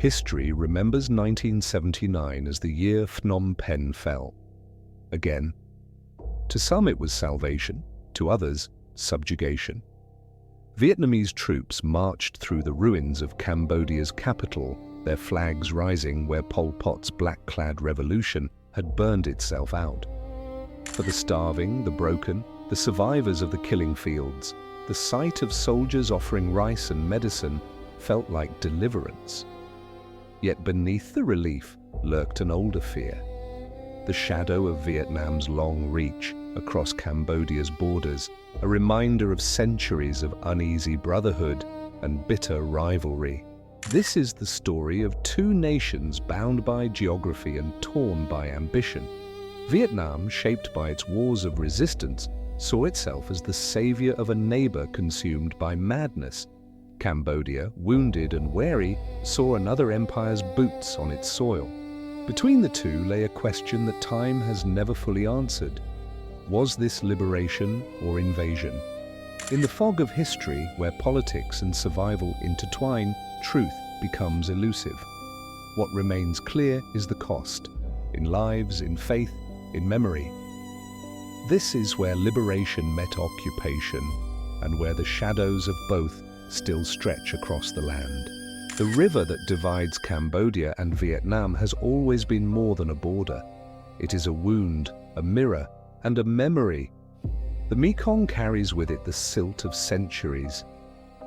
History remembers 1979 as the year Phnom Penh fell. Again, to some it was salvation, to others, subjugation. Vietnamese troops marched through the ruins of Cambodia's capital, their flags rising where Pol Pot's black-clad revolution had burned itself out. For the starving, the broken, the survivors of the killing fields, the sight of soldiers offering rice and medicine felt like deliverance. Yet beneath the relief lurked an older fear. The shadow of Vietnam's long reach across Cambodia's borders, a reminder of centuries of uneasy brotherhood and bitter rivalry. This is the story of two nations bound by geography and torn by ambition. Vietnam, shaped by its wars of resistance, saw itself as the savior of a neighbor consumed by madness. Cambodia, wounded and wary, saw another empire's boots on its soil. Between the two lay a question that time has never fully answered. Was this liberation or invasion? In the fog of history, where politics and survival intertwine, truth becomes elusive. What remains clear is the cost, in lives, in faith, in memory. This is where liberation met occupation, and where the shadows of both still stretch across the land. The river that divides Cambodia and Vietnam has always been more than a border. It is a wound, a mirror, and a memory. The Mekong carries with it the silt of centuries,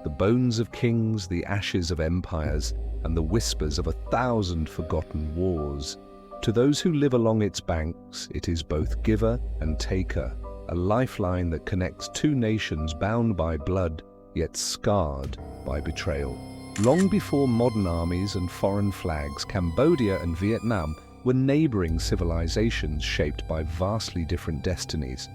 the bones of kings, the ashes of empires, and the whispers of 1,000 forgotten wars. To those who live along its banks, it is both giver and taker, a lifeline that connects two nations bound by blood, yet scarred by betrayal. Long before modern armies and foreign flags, Cambodia and Vietnam were neighboring civilizations shaped by vastly different destinies.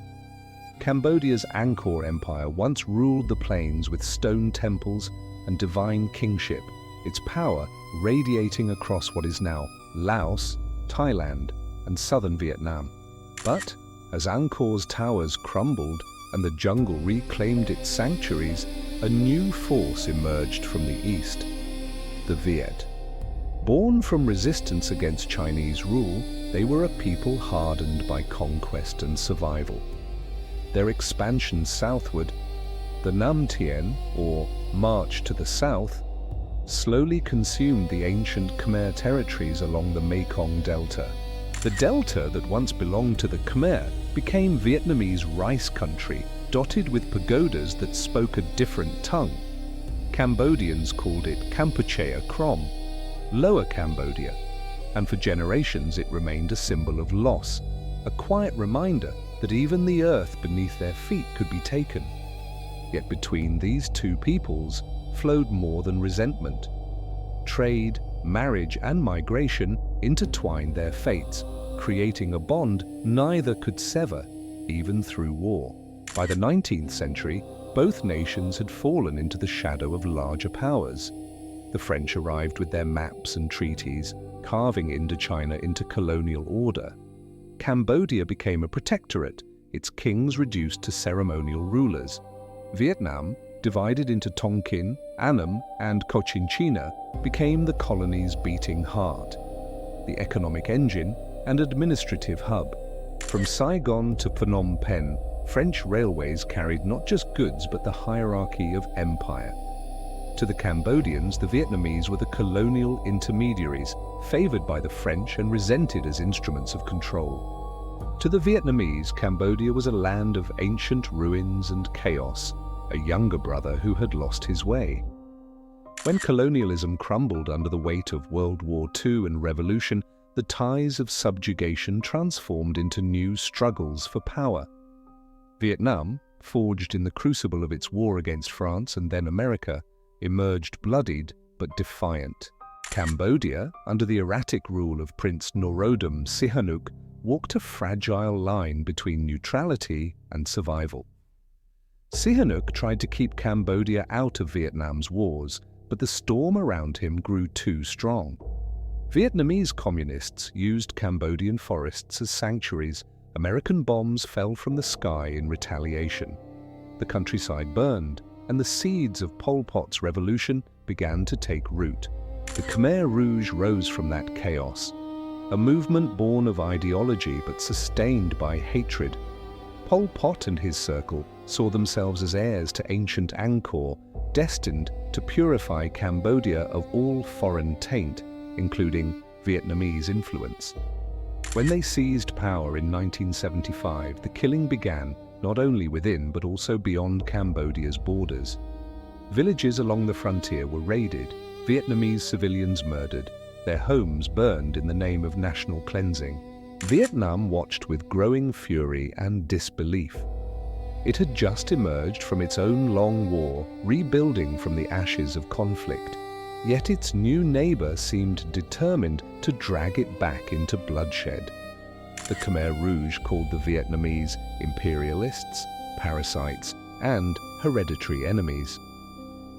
Cambodia's Angkor Empire once ruled the plains with stone temples and divine kingship, its power radiating across what is now Laos, Thailand, and southern Vietnam. But as Angkor's towers crumbled and the jungle reclaimed its sanctuaries, a new force emerged from the east, the Viet. Born from resistance against Chinese rule, they were a people hardened by conquest and survival. Their expansion southward, the Nam Tien, or March to the South, slowly consumed the ancient Khmer territories along the Mekong Delta. The delta that once belonged to the Khmer became Vietnamese rice country, dotted with pagodas that spoke a different tongue. Cambodians called it Kampuchea Krom, Lower Cambodia, and for generations it remained a symbol of loss, a quiet reminder that even the earth beneath their feet could be taken. Yet between these two peoples flowed more than resentment. Trade, marriage, and migration intertwined their fates, creating a bond neither could sever, even through war. By the 19th century, both nations had fallen into the shadow of larger powers. The French arrived with their maps and treaties, carving Indochina into colonial order. Cambodia became a protectorate, its kings reduced to ceremonial rulers. Vietnam, divided into Tonkin, Annam, and Cochinchina, became the colony's beating heart, the economic engine and administrative hub. From Saigon to Phnom Penh, French railways carried not just goods but the hierarchy of empire. To the Cambodians, the Vietnamese were the colonial intermediaries, favored by the French and resented as instruments of control. To the Vietnamese, Cambodia was a land of ancient ruins and chaos, a younger brother who had lost his way. When colonialism crumbled under the weight of World War II and revolution, the ties of subjugation transformed into new struggles for power. Vietnam, forged in the crucible of its war against France and then America, emerged bloodied but defiant. Cambodia, under the erratic rule of Prince Norodom Sihanouk, walked a fragile line between neutrality and survival. Sihanouk tried to keep Cambodia out of Vietnam's wars, but the storm around him grew too strong. Vietnamese communists used Cambodian forests as sanctuaries. American bombs fell from the sky in retaliation. The countryside burned, and the seeds of Pol Pot's revolution began to take root. The Khmer Rouge rose from that chaos, a movement born of ideology but sustained by hatred. Pol Pot and his circle saw themselves as heirs to ancient Angkor, destined to purify Cambodia of all foreign taint, including Vietnamese influence. When they seized power in 1975, the killing began not only within but also beyond Cambodia's borders. Villages along the frontier were raided, Vietnamese civilians murdered, their homes burned in the name of national cleansing. Vietnam watched with growing fury and disbelief. It had just emerged from its own long war, rebuilding from the ashes of conflict. Yet its new neighbor seemed determined to drag it back into bloodshed. The Khmer Rouge called the Vietnamese imperialists, parasites, and hereditary enemies.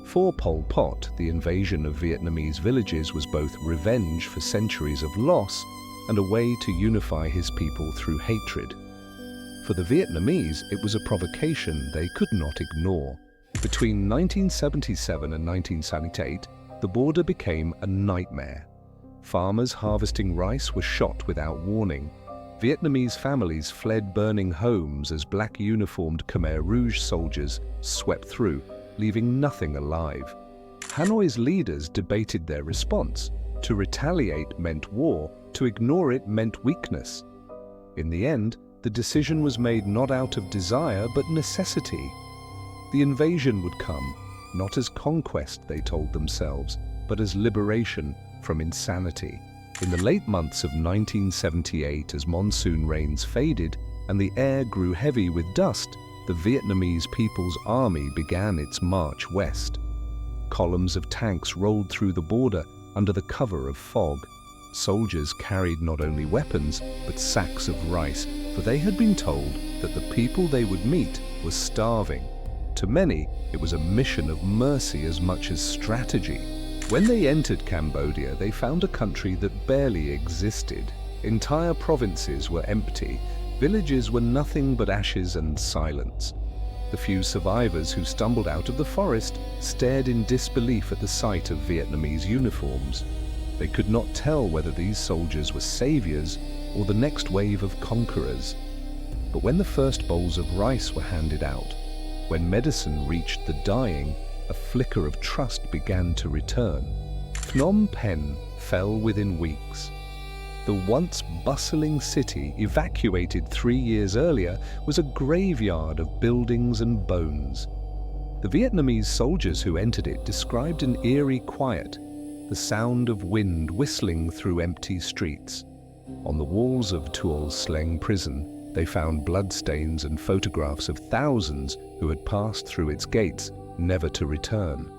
For Pol Pot, the invasion of Vietnamese villages was both revenge for centuries of loss and a way to unify his people through hatred. For the Vietnamese, it was a provocation they could not ignore. Between 1977 and 1978, the border became a nightmare. Farmers harvesting rice were shot without warning. Vietnamese families fled burning homes as black uniformed Khmer Rouge soldiers swept through, leaving nothing alive. Hanoi's leaders debated their response. To retaliate meant war, to ignore it meant weakness. In the end, the decision was made not out of desire but necessity. The invasion would come, not as conquest, they told themselves, but as liberation from insanity. In the late months of 1978, as monsoon rains faded and the air grew heavy with dust, the Vietnamese People's Army began its march west. Columns of tanks rolled through the border under the cover of fog. Soldiers carried not only weapons, but sacks of rice, for they had been told that the people they would meet were starving. To many, it was a mission of mercy as much as strategy. When they entered Cambodia, they found a country that barely existed. Entire provinces were empty. Villages were nothing but ashes and silence. The few survivors who stumbled out of the forest stared in disbelief at the sight of Vietnamese uniforms. They could not tell whether these soldiers were saviors or the next wave of conquerors. But when the first bowls of rice were handed out, when medicine reached the dying, a flicker of trust began to return. Phnom Penh fell within weeks. The once bustling city, evacuated 3 years earlier, was a graveyard of buildings and bones. The Vietnamese soldiers who entered it described an eerie quiet, the sound of wind whistling through empty streets. On the walls of Tuol Sleng prison, they found bloodstains and photographs of thousands who had passed through its gates, never to return.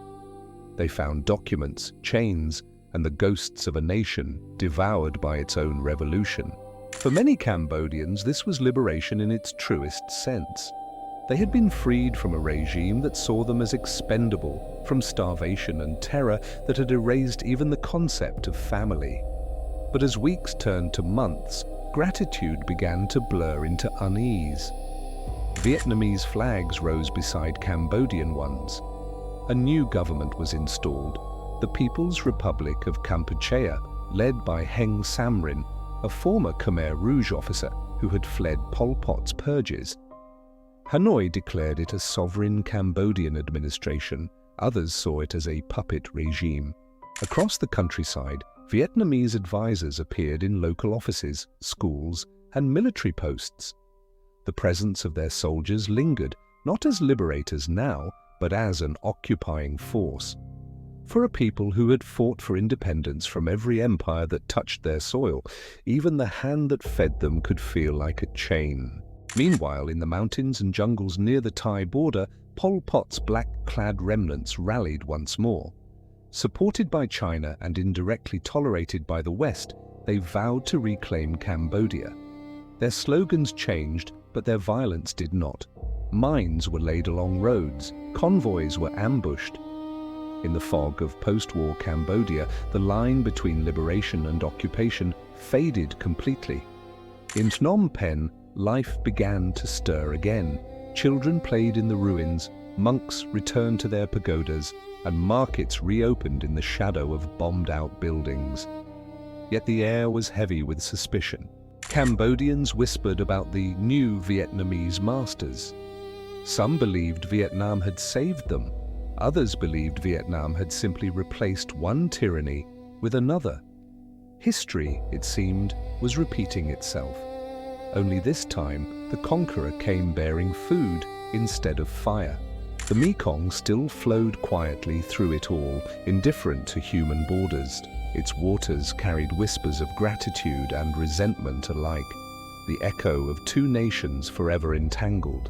They found documents, chains, and the ghosts of a nation devoured by its own revolution. For many Cambodians, this was liberation in its truest sense. They had been freed from a regime that saw them as expendable, from starvation and terror that had erased even the concept of family. But as weeks turned to months, gratitude began to blur into unease. Vietnamese flags rose beside Cambodian ones. A new government was installed, the People's Republic of Kampuchea, led by Heng Samrin, a former Khmer Rouge officer who had fled Pol Pot's purges. Hanoi declared it a sovereign Cambodian administration. Others saw it as a puppet regime. Across the countryside, Vietnamese advisors appeared in local offices, schools, and military posts. The presence of their soldiers lingered, not as liberators now, but as an occupying force. For a people who had fought for independence from every empire that touched their soil, even the hand that fed them could feel like a chain. Meanwhile, in the mountains and jungles near the Thai border, Pol Pot's black-clad remnants rallied once more. Supported by China and indirectly tolerated by the West, they vowed to reclaim Cambodia. Their slogans changed, but their violence did not. Mines were laid along roads, convoys were ambushed. In the fog of post-war Cambodia, the line between liberation and occupation faded completely. In Phnom Penh, life began to stir again. Children played in the ruins, monks returned to their pagodas, and markets reopened in the shadow of bombed-out buildings. Yet the air was heavy with suspicion. Cambodians whispered about the new Vietnamese masters. Some believed Vietnam had saved them. Others believed Vietnam had simply replaced one tyranny with another. History, it seemed, was repeating itself. Only this time, the conqueror came bearing food instead of fire. The Mekong still flowed quietly through it all, indifferent to human borders. Its waters carried whispers of gratitude and resentment alike, the echo of two nations forever entangled.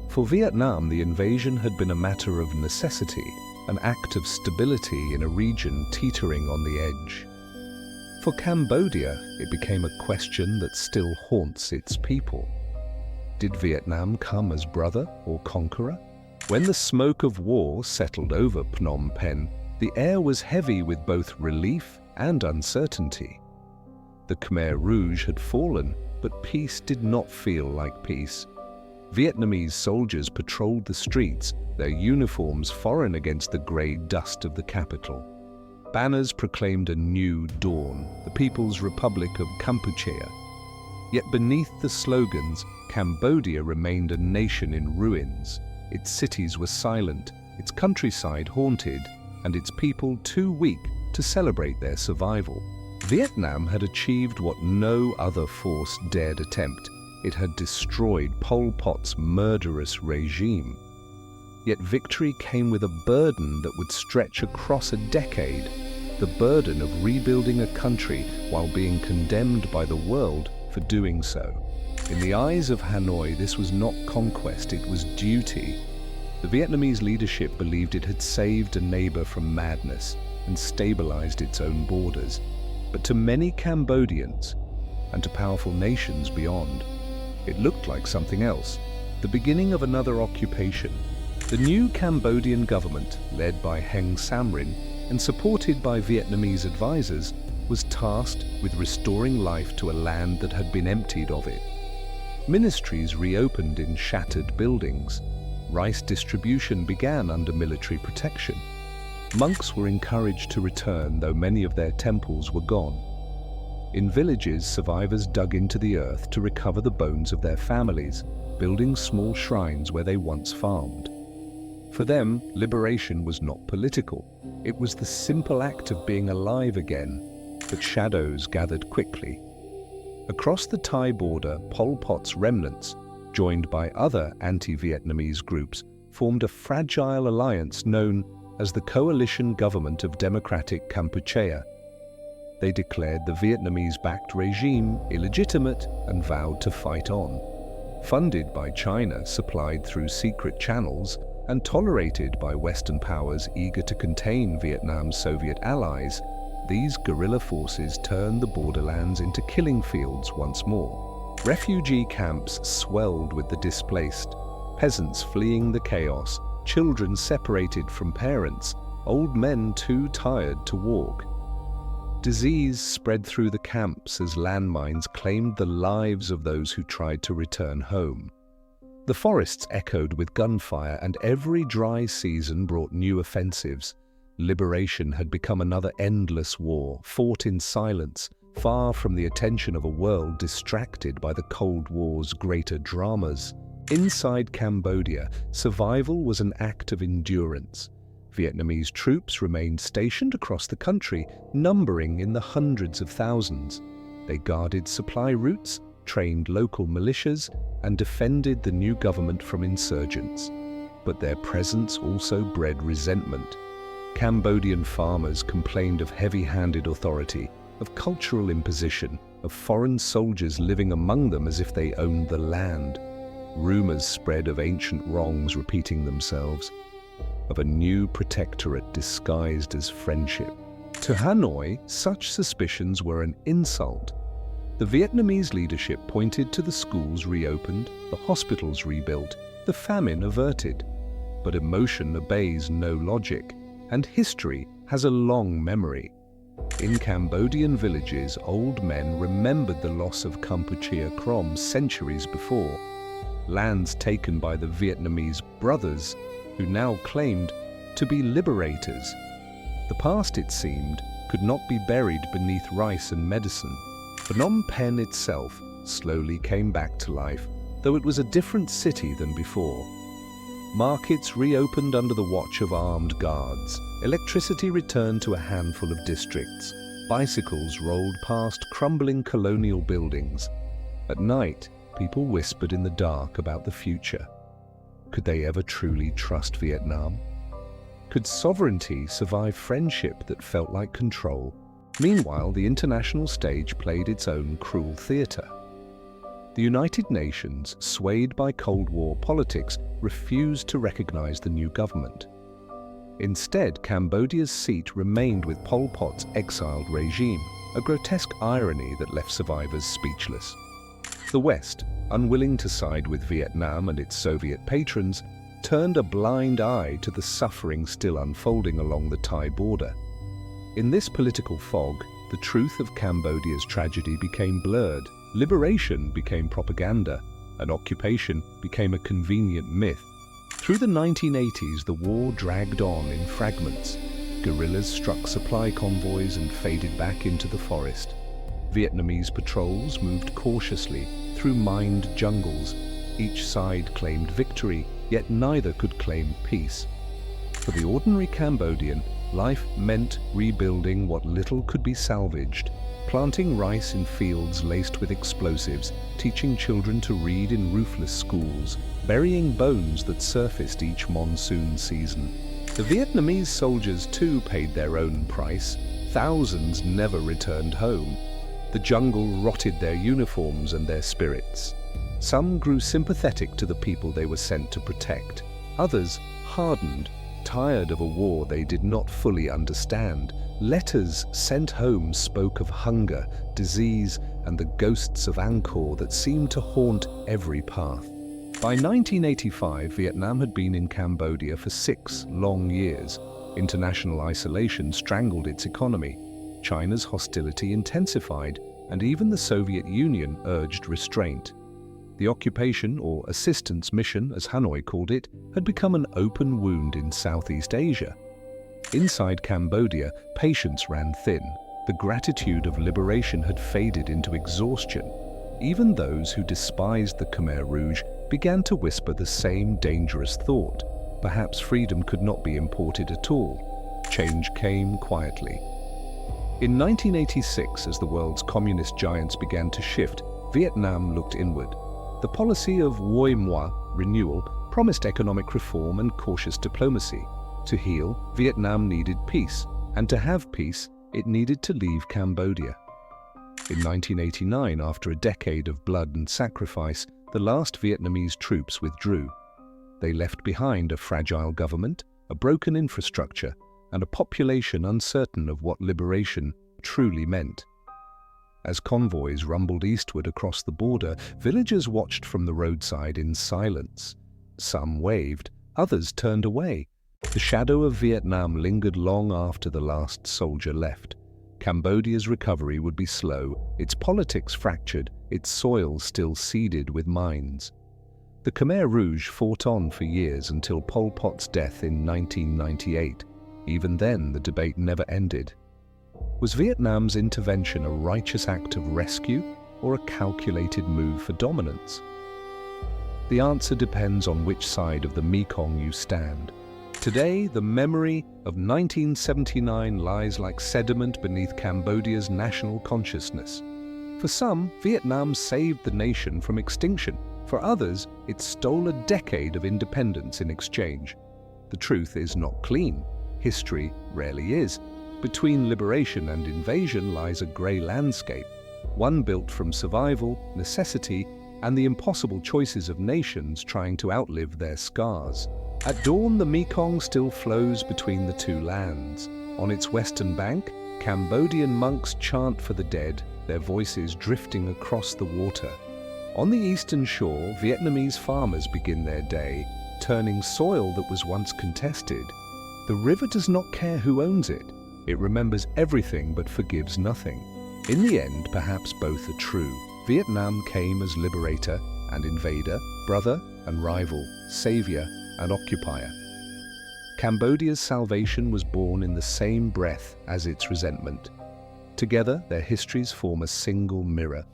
For Vietnam, the invasion had been a matter of necessity, an act of stability in a region teetering on the edge. For Cambodia, it became a question that still haunts its people. Did Vietnam come as brother or conqueror? When the smoke of war settled over Phnom Penh, the air was heavy with both relief and uncertainty. The Khmer Rouge had fallen, but peace did not feel like peace. Vietnamese soldiers patrolled the streets, their uniforms foreign against the grey dust of the capital. Banners proclaimed a new dawn, the People's Republic of Kampuchea. Yet beneath the slogans, Cambodia remained a nation in ruins. Its cities were silent, its countryside haunted, and its people too weak to celebrate their survival. Vietnam had achieved what no other force dared attempt. It had destroyed Pol Pot's murderous regime. Yet victory came with a burden that would stretch across a decade, the burden of rebuilding a country while being condemned by the world for doing so. In the eyes of Hanoi, this was not conquest, it was duty. The Vietnamese leadership believed it had saved a neighbor from madness and stabilized its own borders. But to many Cambodians, and to powerful nations beyond, it looked like something else, the beginning of another occupation. The new Cambodian government, led by Heng Samrin and supported by Vietnamese advisors, was tasked with restoring life to a land that had been emptied of it. Ministries reopened in shattered buildings. Rice distribution began under military protection. Monks were encouraged to return, though many of their temples were gone. In villages, survivors dug into the earth to recover the bones of their families, building small shrines where they once farmed. For them, liberation was not political. It was the simple act of being alive again. But shadows gathered quickly. Across the Thai border, Pol Pot's remnants, joined by other anti-Vietnamese groups, formed a fragile alliance known as the Coalition Government of Democratic Kampuchea. They declared the Vietnamese-backed regime illegitimate and vowed to fight on. Funded by China, supplied through secret channels, and tolerated by Western powers eager to contain Vietnam's Soviet allies, these guerrilla forces turned the borderlands into killing fields once more. Refugee camps swelled with the displaced, peasants fleeing the chaos, children separated from parents, old men too tired to walk. Disease spread through the camps as landmines claimed the lives of those who tried to return home. The forests echoed with gunfire, and every dry season brought new offensives. Liberation had become another endless war, fought in silence, far from the attention of a world distracted by the Cold War's greater dramas. Inside Cambodia, survival was an act of endurance. Vietnamese troops remained stationed across the country, numbering in the hundreds of thousands. They guarded supply routes, trained local militias, and defended the new government from insurgents. But their presence also bred resentment. Cambodian farmers complained of heavy-handed authority, of cultural imposition, of foreign soldiers living among them as if they owned the land. Rumors spread of ancient wrongs repeating themselves, of a new protectorate disguised as friendship. To Hanoi, such suspicions were an insult. The Vietnamese leadership pointed to the schools reopened, the hospitals rebuilt, the famine averted. But emotion obeys no logic, and history has a long memory. In Cambodian villages, old men remembered the loss of Kampuchea Krom centuries before. Lands taken by the Vietnamese brothers who now claimed to be liberators. The past, it seemed, could not be buried beneath rice and medicine. Phnom Penh itself slowly came back to life, though it was a different city than before. Markets reopened under the watch of armed guards. Electricity returned to a handful of districts. Bicycles rolled past crumbling colonial buildings. At night, people whispered in the dark about the future. Could they ever truly trust Vietnam? Could sovereignty survive friendship that felt like control? Meanwhile, the international stage played its own cruel theatre. The United Nations, swayed by Cold War politics, refused to recognize the new government. Instead, Cambodia's seat remained with Pol Pot's exiled regime, a grotesque irony that left survivors speechless. The West, unwilling to side with Vietnam and its Soviet patrons, turned a blind eye to the suffering still unfolding along the Thai border. In this political fog, the truth of Cambodia's tragedy became blurred. Liberation became propaganda, and occupation became a convenient myth. Through the 1980s, the war dragged on in fragments. Guerrillas struck supply convoys and faded back into the forest. Vietnamese patrols moved cautiously through mined jungles. Each side claimed victory, yet neither could claim peace. For the ordinary Cambodian, life meant rebuilding what little could be salvaged, planting rice in fields laced with explosives, teaching children to read in roofless schools, burying bones that surfaced each monsoon season. The Vietnamese soldiers too paid their own price. Thousands never returned home. The jungle rotted their uniforms and their spirits. Some grew sympathetic to the people they were sent to protect. Others hardened, tired of a war they did not fully understand. Letters sent home spoke of hunger, disease, and the ghosts of Angkor that seemed to haunt every path. By 1985, Vietnam had been in Cambodia for 6 long years. International isolation strangled its economy. China's hostility intensified, and even the Soviet Union urged restraint. The occupation, or assistance mission, as Hanoi called it, had become an open wound in Southeast Asia. Inside Cambodia, patience ran thin. The gratitude of liberation had faded into exhaustion. Even those who despised the Khmer Rouge began to whisper the same dangerous thought. Perhaps freedom could not be imported at all. Change came quietly. In 1986, as the world's communist giants began to shift, Vietnam looked inward. The policy of Voi Moi, renewal, promised economic reform and cautious diplomacy. To heal, Vietnam needed peace, and to have peace, it needed to leave Cambodia. In 1989, after a decade of blood and sacrifice, the last Vietnamese troops withdrew. They left behind a fragile government, a broken infrastructure, and a population uncertain of what liberation truly meant. As convoys rumbled eastward across the border, villagers watched from the roadside in silence. Some waved, others turned away. The shadow of Vietnam lingered long after the last soldier left. Cambodia's recovery would be slow, its politics fractured, its soil still seeded with mines. The Khmer Rouge fought on for years until Pol Pot's death in 1998. Even then, the debate never ended. Was Vietnam's intervention a righteous act of rescue or a calculated move for dominance? The answer depends on which side of the Mekong you stand. Today, the memory of 1979 lies like sediment beneath Cambodia's national consciousness. For some, Vietnam saved the nation from extinction. For others, it stole a decade of independence in exchange. The truth is not clean. History rarely is. Between liberation and invasion lies a grey landscape, one built from survival, necessity, and the impossible choices of nations trying to outlive their scars. At dawn, the Mekong still flows between the two lands. On its western bank, Cambodian monks chant for the dead, their voices drifting across the water. On the eastern shore, Vietnamese farmers begin their day, turning soil that was once contested. The river does not care who owns it. It remembers everything but forgives nothing. In the end, perhaps both are true. Vietnam came as liberator and invader, brother and rival, savior and occupier. Cambodia's salvation was born in the same breath as its resentment. Together, their histories form a single mirror,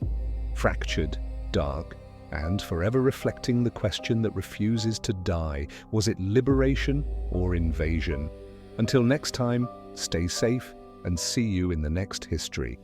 fractured, dark, and forever reflecting the question that refuses to die: was it liberation or invasion? Until next time, stay safe and see you in the next history.